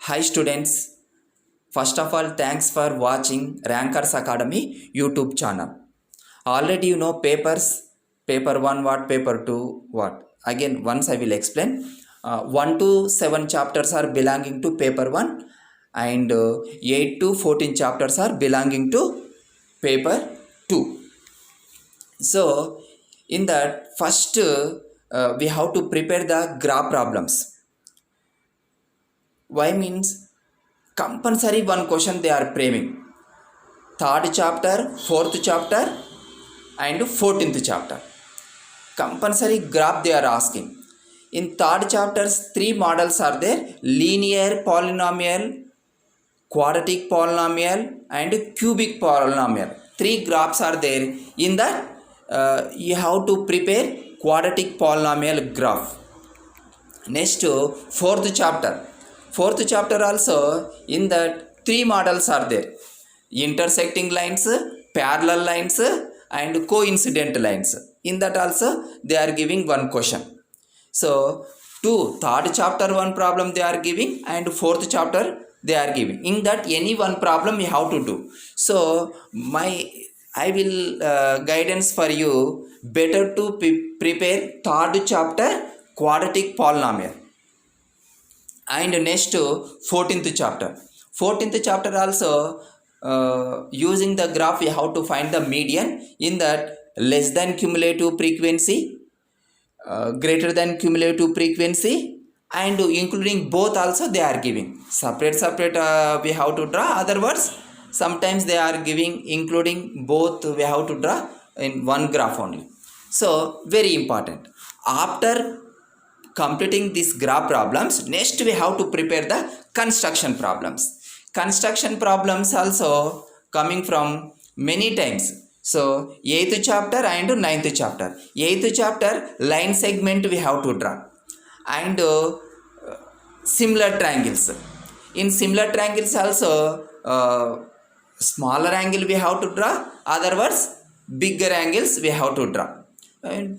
Hi students, first of all thanks for watching Rankers Academy YouTube channel. Already you know papers, paper 1 what, paper 2 what. Again once I will explain. 1 to 7 chapters are belonging to paper 1 and 8 to 14 chapters are belonging to paper 2. So in that first we have to prepare the graph problems. Why means compulsory one question they are framing. Third chapter, fourth chapter and 14th chapter. Compulsory graph they are asking. In third chapters, three models are there: linear polynomial, quadratic polynomial and cubic polynomial. Three graphs are there. In that you have to prepare quadratic polynomial graph. Next, fourth chapter. Fourth chapter also, in that three models are there: intersecting lines, parallel lines and coincident lines. In that also they are giving one question. So third chapter one problem they are giving and fourth chapter they are giving. In that any one problem you have to do. So I will guidance for you, better to prepare third chapter quadratic polynomial. And next 14th chapter. 14th chapter also using the graph we have to find the median. In that less than cumulative frequency, greater than cumulative frequency and including both also they are giving. Separate we have to draw. Otherwise sometimes they are giving including both, we have to draw in one graph only. So very important. After completing these graph problems, next we have to prepare the construction problems. Construction problems also coming from many times. So 8th chapter and 9th chapter. 8th chapter line segment we have to draw and similar triangles. In similar triangles also smaller angle we have to draw, otherwise bigger angles we have to draw.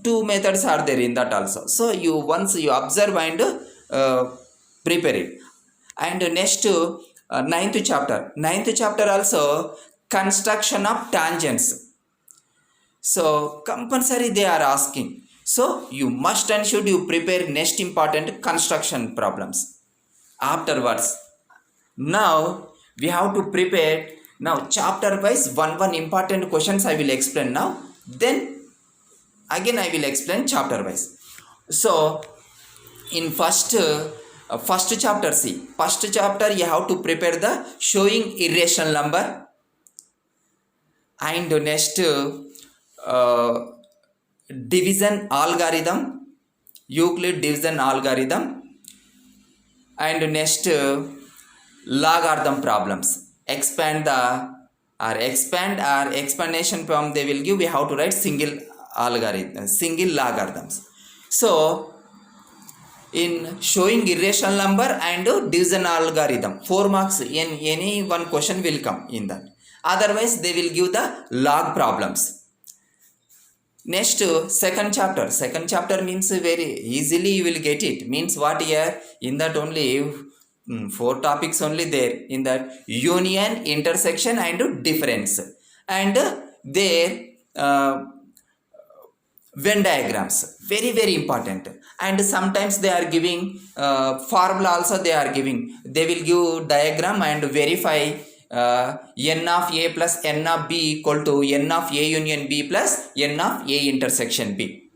Two methods are there in that also. So you once you observe and prepare it. And next 9th chapter. 9th chapter also construction of tangents. So compulsory they are asking. So you must and should you prepare next important construction problems. Afterwards, now we have to prepare now chapter wise one important questions I will explain now. Then again I will explain chapter wise. So in first chapter, see, first chapter you have to prepare the showing irrational number and next division algorithm, Euclid division algorithm, and next logarithm problems. Expand or explanation from they will give, we have to write single logarithms. So in showing irrational number and division algorithm, 4 marks in any one question will come in that. Otherwise they will give the log problems. Next second chapter means very easily you will get it. Means what here, in that only 4 topics only there. In that union, intersection and difference, and there Venn diagrams, very important. And sometimes they are giving formula also they are giving. They will give diagram and verify n of a plus n of b equal to n of a union b plus n of a intersection b.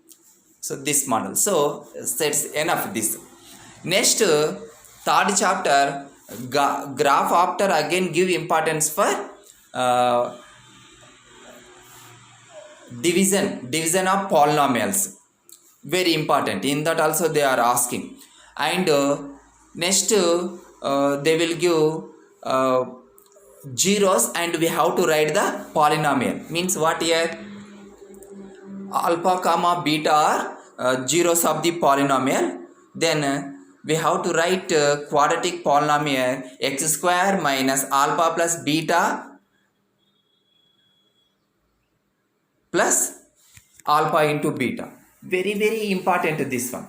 So this model. So that's enough this. Next third chapter graph after again give importance for division of polynomials, very important. In that also they are asking. And next they will give zeros and we have to write the polynomial. Means what here, alpha comma beta are zeros of the polynomial. Then we have to write quadratic polynomial x square minus alpha plus beta plus alpha into beta. Very important this one.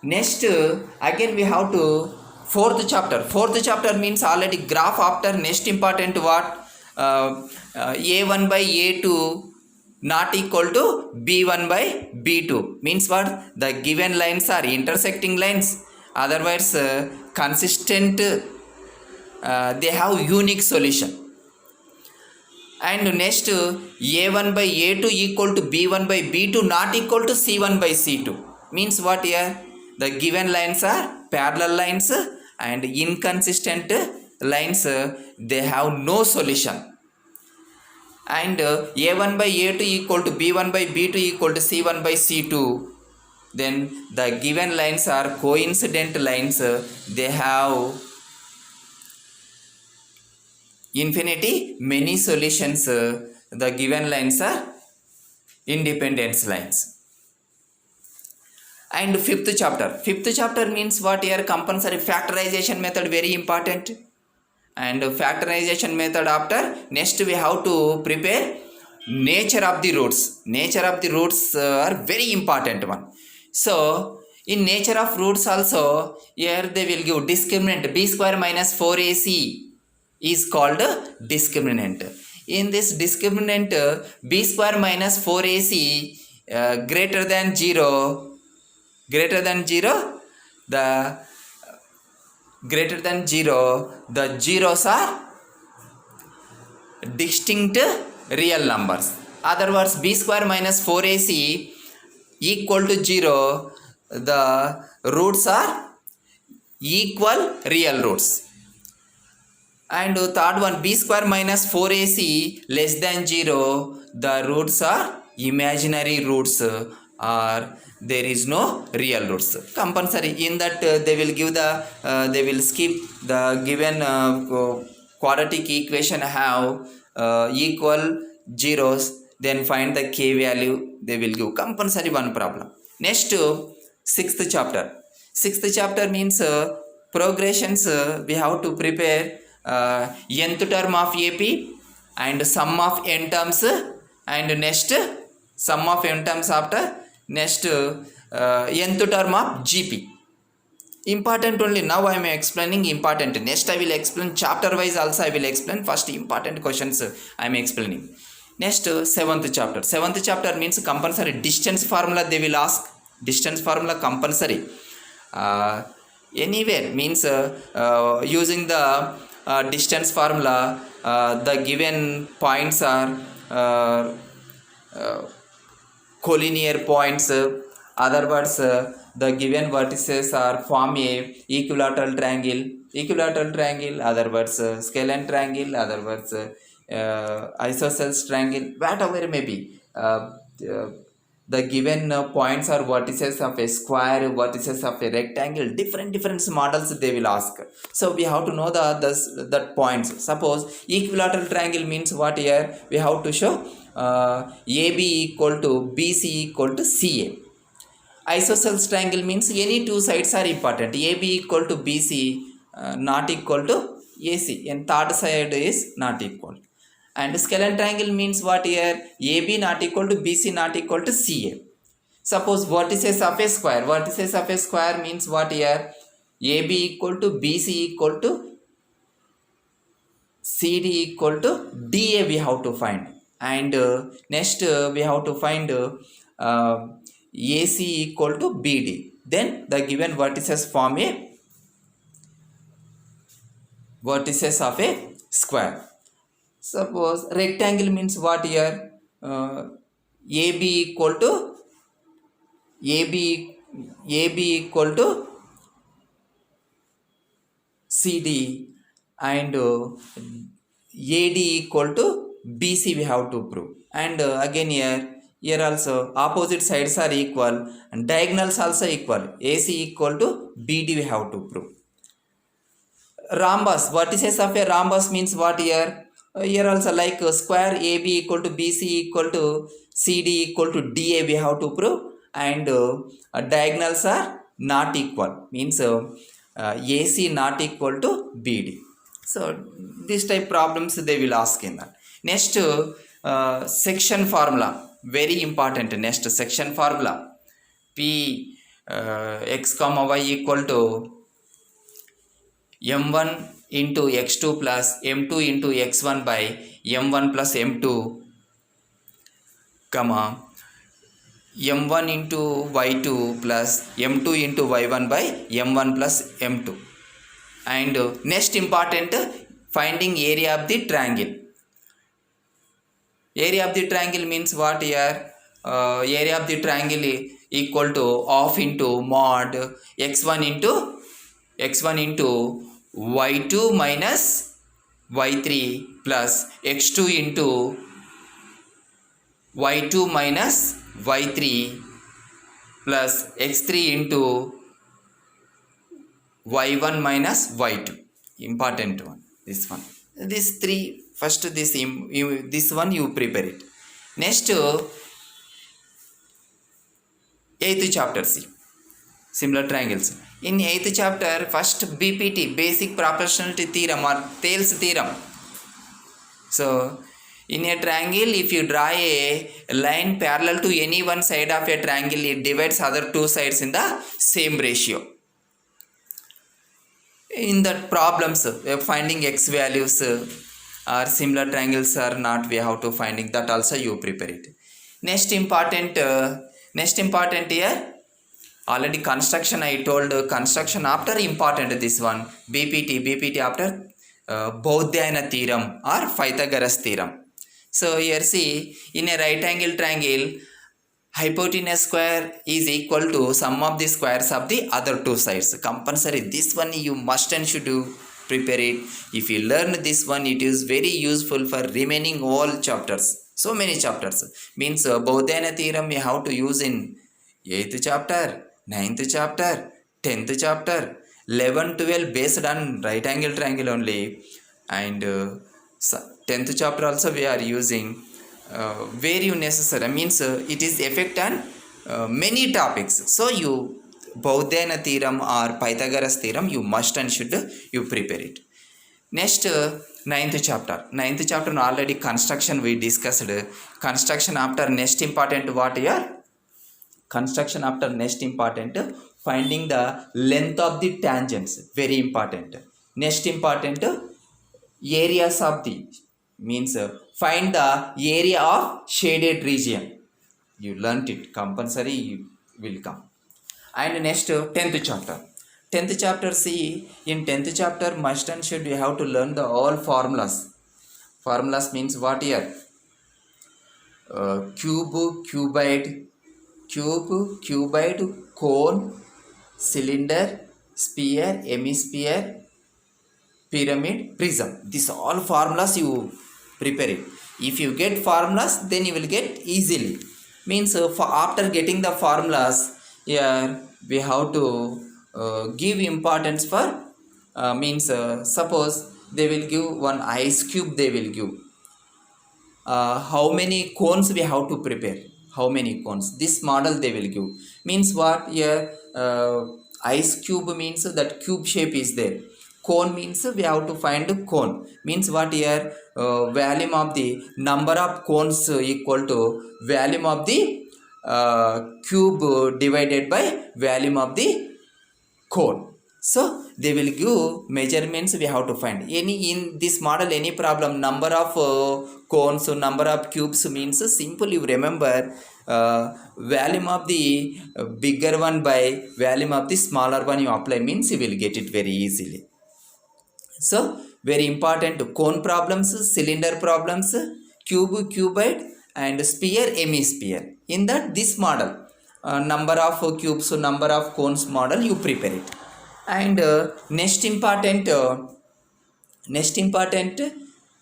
Next again we have to Fourth chapter means already graph after. Next important what? A1 by A2 not equal to B1 by B2 means what? The given lines are intersecting lines, otherwise consistent, they have unique solution. And next A1 by A2 equal to B1 by B2 not equal to C1 by C2 means what here? The given lines are parallel lines and inconsistent lines, they have no solution. And A1 by A2 equal to B1 by B2 equal to C1 by C2, then the given lines are coincident lines, they have infinity many solutions, the given lines are independent lines. And fifth chapter means what here? Compulsory factorization method, very important. And factorization method after, next we have to prepare nature of the roots. Nature of the roots are very important one. So in nature of roots also, here they will give discriminant. B square minus 4ac is called discriminant. In this discriminant, b square minus 4ac greater than 0, the greater than 0, the zeros are distinct real numbers. Otherwise b square minus 4ac equal to 0, the roots are equal real roots. And third one, b square minus 4ac less than 0, the roots are imaginary roots, or there is no real roots. Compulsory in that they will give the they will skip the given quadratic equation have equal zeros, then find the k value, they will give compulsory one problem. Next sixth chapter means progressions, we have to prepare nth term of AP and sum of n terms, and next sum of n terms after, next nth term of GP. Important only, now I am explaining important. Next I will explain chapter wise also, I will explain. First important questions I am explaining. Next seventh chapter means compulsory distance formula, they will ask. Distance formula compulsory, anywhere means using the distance formula, the given points are collinear points, other words the given vertices are form a equilateral triangle, other words scalene triangle, other words isosceles triangle, whatever may be. The given points are vertices of a square, vertices of a rectangle, different models they will ask. So we have to know that points. Suppose equilateral triangle means what here? We have to show AB equal to BC equal to CA. Isosceles triangle means any two sides are important. AB equal to BC not equal to AC, and third side is not equal. And scalene triangle means what here? AB not equal to BC not equal to CA. Suppose vertices of a square means what here? AB equal to BC equal to CD equal to DA we have to find. And next we have to find AC equal to BD. Then the given vertices form a vertices of a square. Suppose rectangle means what here? AB equal to CD, and AD equal to BC we have to prove. And again here also opposite sides are equal and diagonals also equal. AC equal to BD we have to prove. Rhombus, vertices of a rhombus means what here? Here also like square AB equal to BC equal to CD equal to DA we have to prove, and diagonals are not equal means AC not equal to BD. So this type problems they will ask in that. Next section formula, very important. Next section formula, P x comma y equal to m1 into x2 plus m2 into x1 by m1 plus m2, comma m1 into y2 plus m2 into y1 by m1 plus m2. And next important, finding area of the triangle. Area of the triangle means what here? Area of the triangle equal to half into mod x1 into y2 minus y3 plus x2 into y2 minus y3 plus x3 into y1 minus y2. Important one, this one. This three, first this one you prepare it. Next, 8th chapter, see similar triangles. In 8th chapter, first BPT, basic proportionality theorem or Thales theorem. So in a triangle, if you draw a line parallel to any one side of a triangle, it divides other two sides in the same ratio. In that problems, finding x values or similar triangles or not, we have to finding that also you prepare it. Next important here, already construction I told, construction after important this one, BPT after Bhaudhyayana theorem or Pythagoras theorem. So here see, in a right angle triangle, hypotenuse square is equal to sum of the squares of the other two sides. Compulsory, this one you must and should do prepare it. If you learn this one, it is very useful for remaining all chapters. So many chapters. Means Bhaudhyayana theorem we have to use in 8th chapter, 9th chapter, 10th chapter, 11, 12 based on right angle triangle only, and 10th chapter also we are using. Very necessary, means it is effect on many topics. So you Bhaudhyayana theorem or Pythagoras theorem you must and should you prepare it. Next, 9th chapter already construction we discussed. Construction after next important what here? Construction after next important, finding the length of the tangents, very important. Next important, areas of the, means find the area of shaded region. You learnt it, compulsory will come. And next, 10th chapter, see, in 10th chapter must and should we have to learn the all formulas. Formulas means what here? Cuboid, cone, cylinder, sphere, hemisphere, pyramid, prism. These all formulas you prepare it. If you get formulas, then you will get easily. Means for after getting the formulas, here we have to give importance for means suppose they will give one ice cube, they will give how many cones we have to prepare, how many cones, this model they will give. Means what here, ice cube means that cube shape is there. Cone means we have to find a cone. Means what here, volume of the number of cones equal to volume of the cube divided by volume of the cone. So they will give measurements we have to find. Any in this model any problem, number of cones, number of cubes means simple you remember volume of the bigger one by volume of the smaller one you apply, means you will get it very easily. So very important, cone problems, cylinder problems, cuboid and sphere, hemisphere. In that this model, number of cubes, number of cones model you prepare it. And next important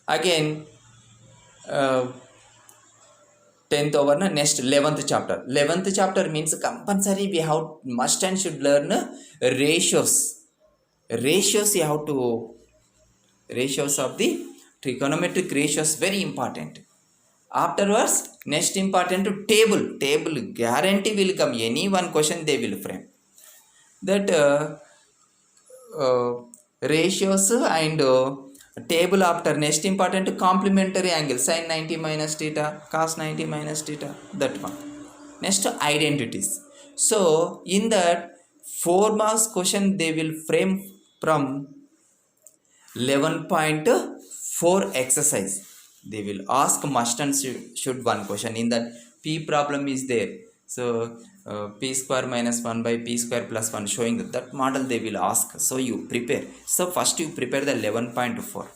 again 10th over next 11th chapter means compulsory we have must and should learn ratios you have to, ratios of the trigonometric ratios, very important. Afterwards next important, table guarantee will come, any one question they will frame that ratios and table. After next important, complementary angle, sin 90 minus theta, cos 90 minus theta, that one. Next, identities. So in that 4 marks question they will frame from 11.4 exercise. They will ask must and should one question. In that p problem is there. So p square minus 1 by p square plus 1, showing that model they will ask. So you prepare. So first you prepare the 11.4.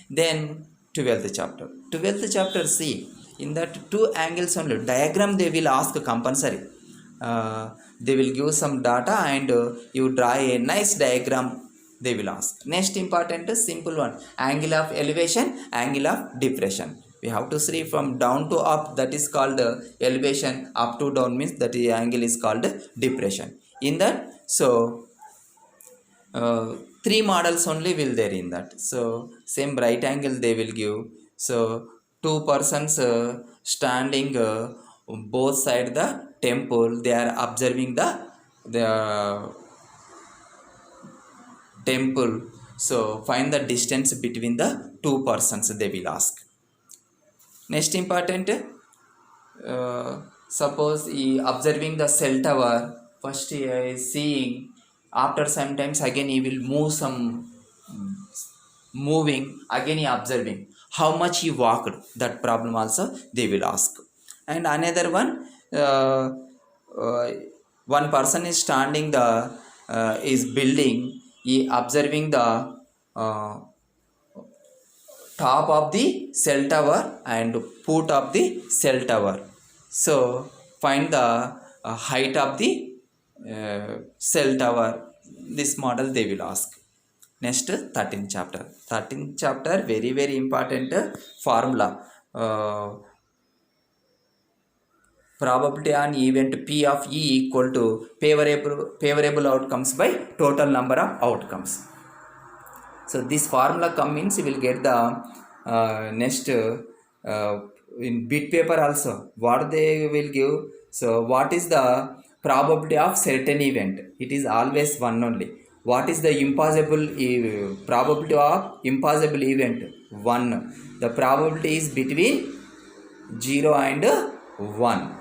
Then 12th chapter. 12th chapter, see, in that two angles only diagram they will ask compulsory. They will give some data and you draw a nice diagram they will ask. Next important simple one, angle of elevation, angle of depression. We have to see from down to up, that is called elevation. Up to down means that angle is called depression. In that, so three models only will there in that. So same right angle they will give. So two persons standing both side the temple, they are observing the temple. So find the distance between the two persons they will ask. Next important, suppose he observing the cell tower. First he is seeing, after sometimes again he will move some, moving again he observing how much he walked. That problem also they will ask. And another one, uh, uh, one person is standing the is building, he observing the uh, top of the cell tower and foot of the cell tower. So find the height of the cell tower. This model they will ask. Next 13th chapter. 13th chapter very very important formula. Probability on event P of E equal to favorable outcomes by total number of outcomes. So this formula come means you will get the next in bit paper also what they will give. So what is the probability of certain event? It is always one only. What is the probability of impossible event? One. The probability is between 0 and 1.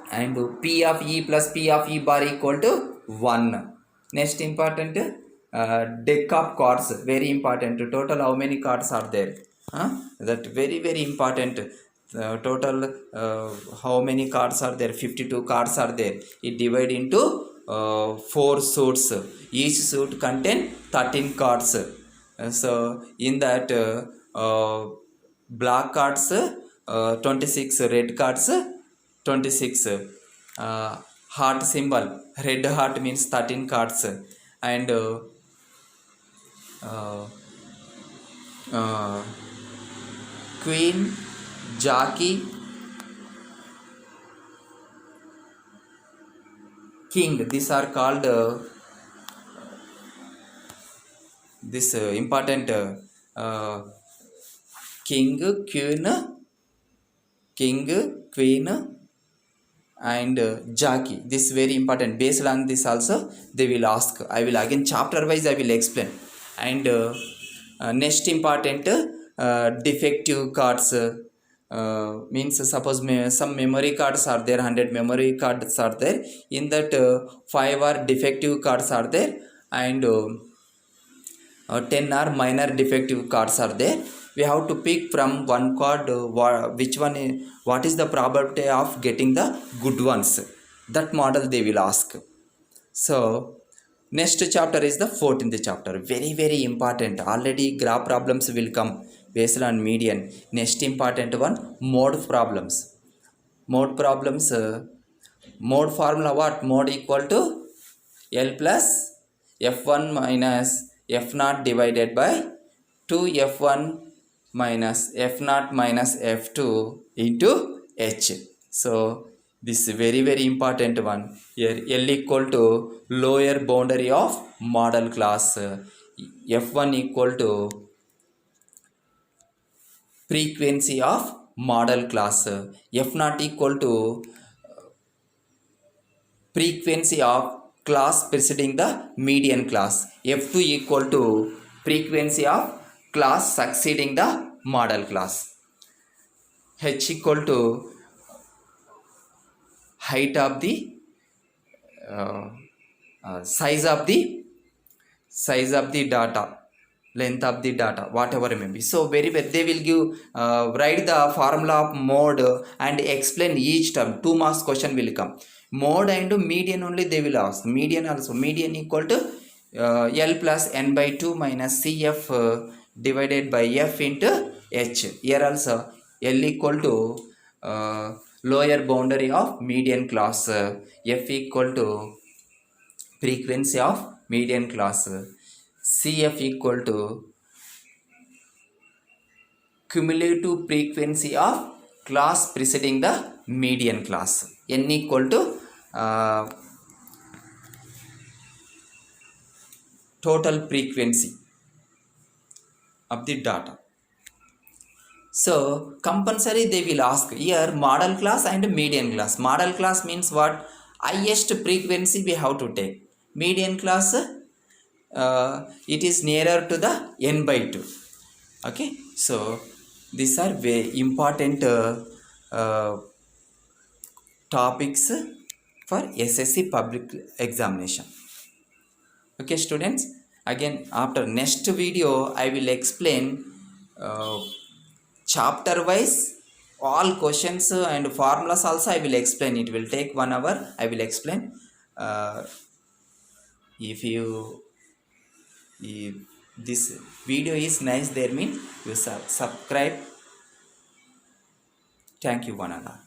And P of E plus P of E bar equal to 1. Next important, deck of cards, very important. Total how many cards are there? That very very important. Total how many cards are there? 52 cards are there. It divide into 4 suits. Each suit contain 13 cards. So in that black cards 26, red cards 26, heart symbol, red heart means 13 cards, and uh, uh, queen, jockey, king, these are called this important king, queen and jockey. This is very important. Based on this also they will ask. I will again chapter wise I will explain. And next important, defective cards, means suppose some memory cards are there, 100 memory cards are there. In that 5 are defective cards are there, and 10 are minor defective cards are there. We have to pick from one card which one what is the probability of getting the good ones. That model they will ask. So next chapter is the 14th chapter, very very important. Already graph problems will come based on median. Next important one, mode problems. Mode problems, mode formula what? Mode equal to L plus f1 minus f naught divided by 2f1 minus f naught minus f2 into h. So this is very very important one. Here L equal to lower boundary of model class, f1 equal to frequency of model class, f naught equal to frequency of class preceding the median class, f2 equal to frequency of class succeeding the model class, h equal to height of the size of the data, length of the data, whatever it may be. So very well they will give write the formula of mode and explain each term. 2 marks question will come. Mode and median only they will ask. Median also, median equal to L plus n by 2 minus CF divided by F into H. Here also L equal to lower boundary of median class, F equal to frequency of median class, CF equal to cumulative frequency of class preceding the median class, n equal to uh, total frequency of the data. So compulsory they will ask here model class and median class. Model class means what? Highest frequency we have to take. Median class it is nearer to the n by 2. Okay, so these are very important uh, topics for SSC public examination. Okay students, again after next video I will explain uh, chapter wise all questions and formulas also I will explain. It will take 1 hour. I will explain. If this video is nice, there means you subscribe. Thank you one and all.